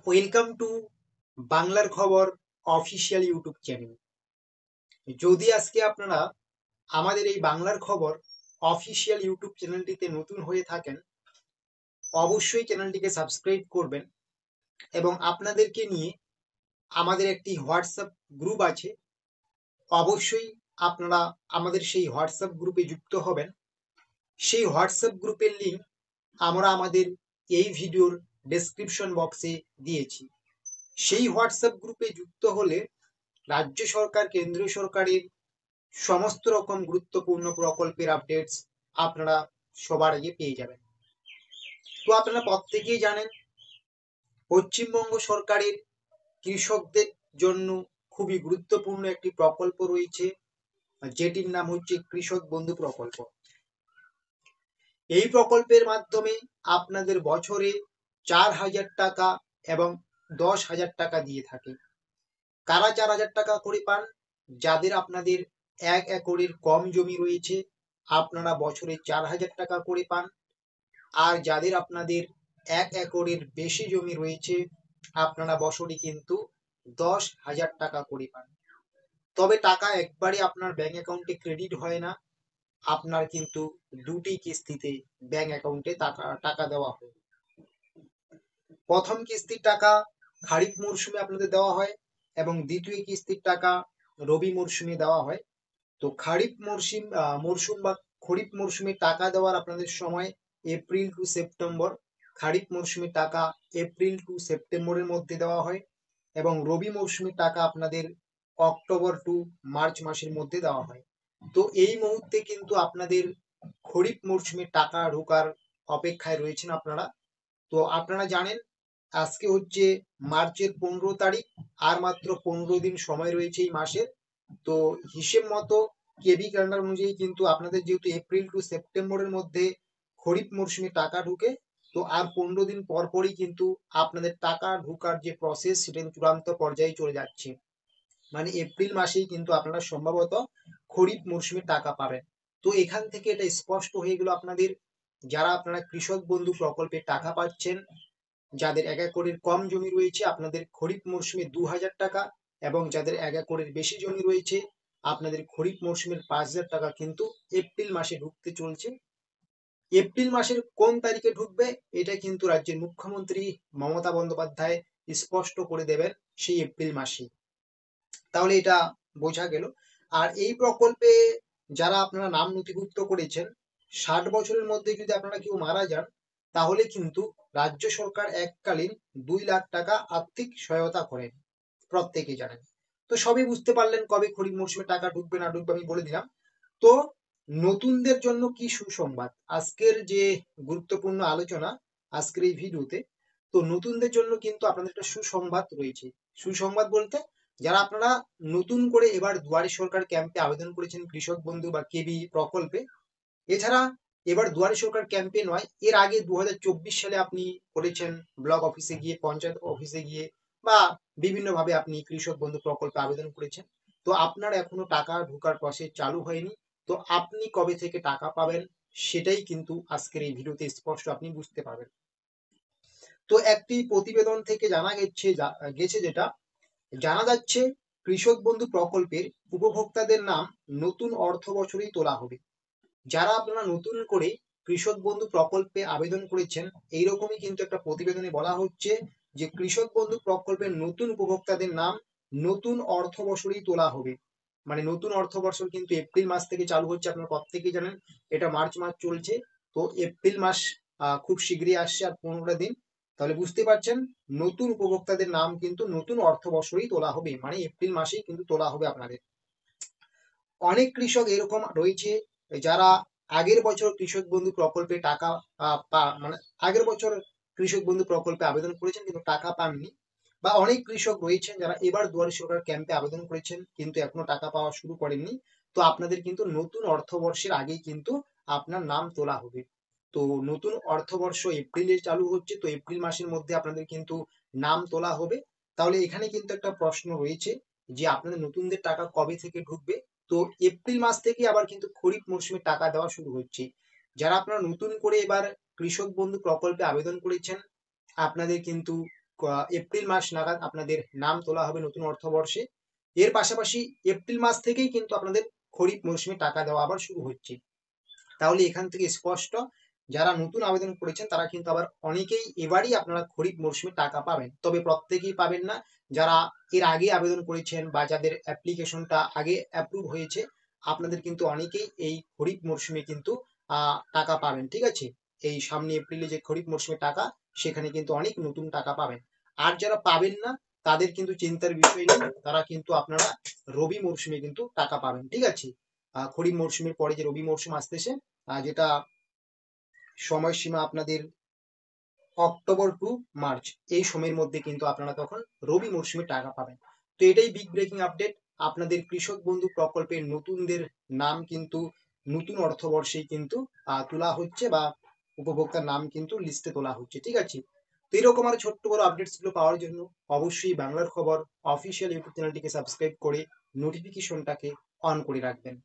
Welcome to বাংলার খবর official YouTube channel. যদি আজকে আপনারা আমাদের এই বাংলার খবর অফিসিয়াল ইউটিউব চ্যানেলটিতে নতুন হয়ে থাকেন, অবশ্যই চ্যানেলটিকে সাবস্ক্রাইব করবেন এবং আপনাদেরকে নিয়ে আমাদের একটি হোয়াটসঅ্যাপ গ্রুপ আছে, অবশ্যই আপনারা আমাদের সেই হোয়াটসঅ্যাপ গ্রুপে যুক্ত হবেন। সেই হোয়াটসঅ্যাপ গ্রুপের লিঙ্ক আমরা আমাদের এই ভিডিওর ডেসক্রিপশন বক্সে দিয়েছি। সেই হোয়াটসঅ্যাপ গ্রুপে যুক্ত হলে রাজ্য সরকার, কেন্দ্রীয় সরকারের সমস্ত রকম গুরুত্বপূর্ণ প্রকল্পের আপডেটস আপনারা সবার আগে পেয়ে যাবেন। তো আপনারা প্রত্যেকেই জানেন, পশ্চিমবঙ্গ সরকারের কৃষকদের জন্য খুবই গুরুত্বপূর্ণ একটি প্রকল্প রয়েছে, যেটির নাম হচ্ছে কৃষক বন্ধু প্রকল্প। এই প্রকল্পের মাধ্যমে আপনাদের বছরে 4,000 টাকা এবং 10,000 টাকা দিয়ে থাকে। কারা 4,000 টাকা করে পান? যাদের আপনাদের 1 একরের কম জমি রয়েছে, আপনারা বছরে 4,000 টাকা করে পান। আর যাদের আপনাদের 1 একরের বেশি জমি রয়েছে, আপনারা বছরে কিন্তু 10,000 টাকা করে পান। তবে টাকা একবারে আপনার ব্যাংক অ্যাকাউন্টে ক্রেডিট হয় না, আপনার কিন্তু দুটি কিস্তিতে ব্যাংক অ্যাকাউন্টে টাকা দেওয়া হয়। প্রথম কিস্তির টাকা খারিফ মরশুমে আপনাদের দেওয়া হয় এবং দ্বিতীয় কিস্তির টাকা রবি মরশুমে দেওয়া হয়। তো খারিফ মরশুম বা খরিফ মরশুমে টাকা দেওয়ার আপনাদের সময় এপ্রিল টু সেপ্টেম্বর। খারিফ মরশুমে টাকা এপ্রিল টু সেপ্টেম্বরের মধ্যে দেওয়া হয় এবং রবি মরশুমে টাকা আপনাদের অক্টোবর টু মার্চ মাসের মধ্যে দেওয়া হয়। তো এই মুহূর্তে কিন্তু আপনাদের খরিফ মরশুমে টাকা ঢোকার অপেক্ষায় রয়েছেন আপনারা। তো আপনারা জানেন, আজকে হচ্ছে মার্চের 15 তারিখ, আর মাত্র 15 দিন সময় রয়েছে এই মাসের। তো হিসেব মতো কেবি ক্যালেন্ডার অনুযায়ী কিন্তু আপনাদের যেহেতু এপ্রিল টু সেপ্টেম্বরের মধ্যে খরিফ মরশুমে টাকা ঢুকে, তো আর 15 দিন পর পরই কিন্তু আপনাদের টাকা ঢোকার যে প্রসেস সেটা চূড়ান্ত পর্যায়ে চলে যাচ্ছে। মানে এপ্রিল মাসেই কিন্তু আপনারা সম্ভবত খরিফ মরশুমে টাকা পাবেন। তো এখান থেকে এটা স্পষ্ট হয়ে গেল আপনাদের, যারা আপনারা কৃষক বন্ধু প্রকল্পে টাকা পাচ্ছেন, যাদের 1 একরের কম জমি রয়েছে আপনাদের খরিফ মরশুমে 2,000 টাকা, এবং যাদের 1 একরের বেশি জমি রয়েছে আপনাদের খরিফ মরশুমের 5,000 টাকা কিন্তু এপ্রিল মাসে ঢুকতে চলছে। এপ্রিল মাসের কোন তারিখে ঢুকবে এটা কিন্তু রাজ্যের মুখ্যমন্ত্রী মমতা বন্দ্যোপাধ্যায় স্পষ্ট করে দেবেন সেই এপ্রিল মাসে। তাহলে এটা বোঝা গেল। আর এই প্রকল্পে যারা আপনারা নাম নথিভুক্ত করেছেন, 60 বছরের মধ্যে যদি আপনারা কেউ মারা যান, তাহলে কিন্তু রাজ্য সরকার এককালীন 2 লাখ টাকা আর্থিক সহায়তা করেন, প্রত্যেকে জানেন। তো সবই বুঝতে পারলেন কবে খরিফ মরশুমে টাকা ঢুকবে না ঢুকবে আমি বলে দিলাম। তো নতুনদের জন্য কি সুসংবাদ, আজকের যে গুরুত্বপূর্ণ আলোচনা আজকের এই ভিডিওতে। তো নতুনদের জন্য কিন্তু আপনাদের একটা সুসংবাদ রয়েছে। সুসংবাদ বলতে, যারা আপনারা নতুন করে এবার দুয়ারে সরকার ক্যাম্পে আবেদন করেছেন কৃষক বন্ধু বা কেবি প্রকল্পে, এছাড়া এবার দুয়ারে সরকার ক্যাম্পে নয়, এর আগে 2024 সালে আপনি করেছেন ব্লক অফিসে গিয়ে, পঞ্চায়েত অফিসে গিয়ে, বা বিভিন্ন ভাবে আপনি কৃষক বন্ধু প্রকল্পে আবেদন করেছেন। তো আপনার এখনো টাকা ঢোকার প্রসেস চালু হয়নি। তো আপনি কবে থেকে টাকা পাবেন সেটাই কিন্তু আজকের এই ভিডিওতে স্পষ্ট আপনি বুঝতে পারবেন। তো একটি প্রতিবেদন থেকে গেছে যেটা জানা যাচ্ছে, কৃষক বন্ধু প্রকল্পের উপভোক্তাদের নাম নতুন অর্থ বছরেই তোলা হবে। যারা আপনারা নতুন করে কৃষক বন্ধু প্রকল্পে আবেদন করেছেন, এইরকমই কিন্তু একটা প্রতিবেদনে বলা হচ্ছে যে কৃষক বন্ধু প্রকল্পের নতুন উপভোক্তাদের নাম নতুন অর্থ বছরেই তোলা হবে। মানে নতুন অর্থ বছর কিন্তু এপ্রিল মাস থেকে চালু হচ্ছে, আপনারা প্রত্যেকেই জানেন। এটা মার্চ মাস চলছে, তো এপ্রিল মাস খুব শীঘ্রই আসছে, আর 15 দিন। তাহলে বুঝতে পারছেন, নতুন উপভোক্তাদের নাম কিন্তু নতুন অর্থ বছরেই তোলা হবে, মানে এপ্রিল মাসেই কিন্তু তোলা হবে আপনাদের। অনেক কৃষক এরকম রয়েছে যারা আগের বছর কৃষক বন্ধু প্রকল্পে টাকা মানে আগের বছর কৃষক বন্ধু প্রকল্পে আবেদন করেছেন কিন্তু টাকা পাননি। বা অনেক কৃষক রয়েছেন যারা এবার দুয়ারে সরকার ক্যাম্পে আবেদন করেছেন কিন্তু এখনো টাকা পাওয়া শুরু করেননি। তো আপনাদের কিন্তু নতুন অর্থবর্ষের আগেই কিন্তু আপনার নাম তোলা হবে। তো নতুন অর্থবর্ষ এপ্রিলে চালু হচ্ছে, তো এপ্রিল মাসের মধ্যে আপনাদের কিন্তু নাম তোলা হবে। তাহলে এখানে কিন্তু একটা প্রশ্ন রয়েছে যে আপনাদের নতুনদের টাকা কবে থেকে ঢুকবে। তো এপ্রিল মাস থেকে আবার কিন্তু খরিফ মরশুমে টাকা দেওয়া শুরু হচ্ছে। যারা আপনারা নতুন করে এবার কৃষক বন্ধু প্রকল্পে আবেদন করেছেন, আপনাদের কিন্তু এপ্রিল মাস নাগাদ আপনাদের নাম তোলা হবে নতুন অর্থবর্ষে। এর পাশাপাশি এপ্রিল মাস থেকেই কিন্তু আপনাদের খরিফ মৌসুমে টাকা দেওয়া আবার শুরু হচ্ছে। তাহলে এখান থেকে স্পষ্ট, যারা নতুন আবেদন করেছেন তারা কিন্তু আবার অনেকেই এবারই আপনারা খরিফ মৌসুমে টাকা পাবেন, তবে প্রত্যেকেই পাবেন না। যারা এর আগে আবেদন করেছেন বা যাদের অ্যাপ্লিকেশনটা আগে অ্যাপ্রুভ হয়েছে, আপনাদের কিন্তু অনেকেই এই খরিফ মৌসুমে কিন্তু টাকা পাবেন। ঠিক আছে, এই সামনে এপ্রিলে যে খরিফ মৌসুমে টাকা, সেখানে কিন্তু অনেক নতুন টাকা পাবেন। আর যারা পাবেন না তাদের কিন্তু চিন্তার বিষয় নেই, তারা কিন্তু আপনারা রবি মৌসুমে কিন্তু টাকা পাবেন। ঠিক আছে, খরিফ মৌসুমের পরে যে রবি মৌসুম আসতেছে, যেটা সময়সীমা আপনাদের অক্টোবর টু মার্চ, এই সময়ের মধ্যে কিন্তু আপনারা তখন রবি মৌসুমে টাকা পাবেন। তো এটাই বিগ ব্রেকিং আপডেট। আপনাদের কৃষক বন্ধু প্রকল্পের নতুনদের নাম কিন্তু নতুন অর্থবর্ষেই কিন্তু তোলা হচ্ছে, বা উপভোক্তার নাম কিন্তু লিস্টে তোলা হচ্ছে। ঠিক আছে, তো এরকম আর ছোট্ট বড় আপডেটস গুলো পাওয়ার জন্য অবশ্যই বাংলার খবর অফিসিয়াল ইউটিউব চ্যানেলটিকে সাবস্ক্রাইব করে নোটিফিকেশনটাকে অন করে রাখবেন।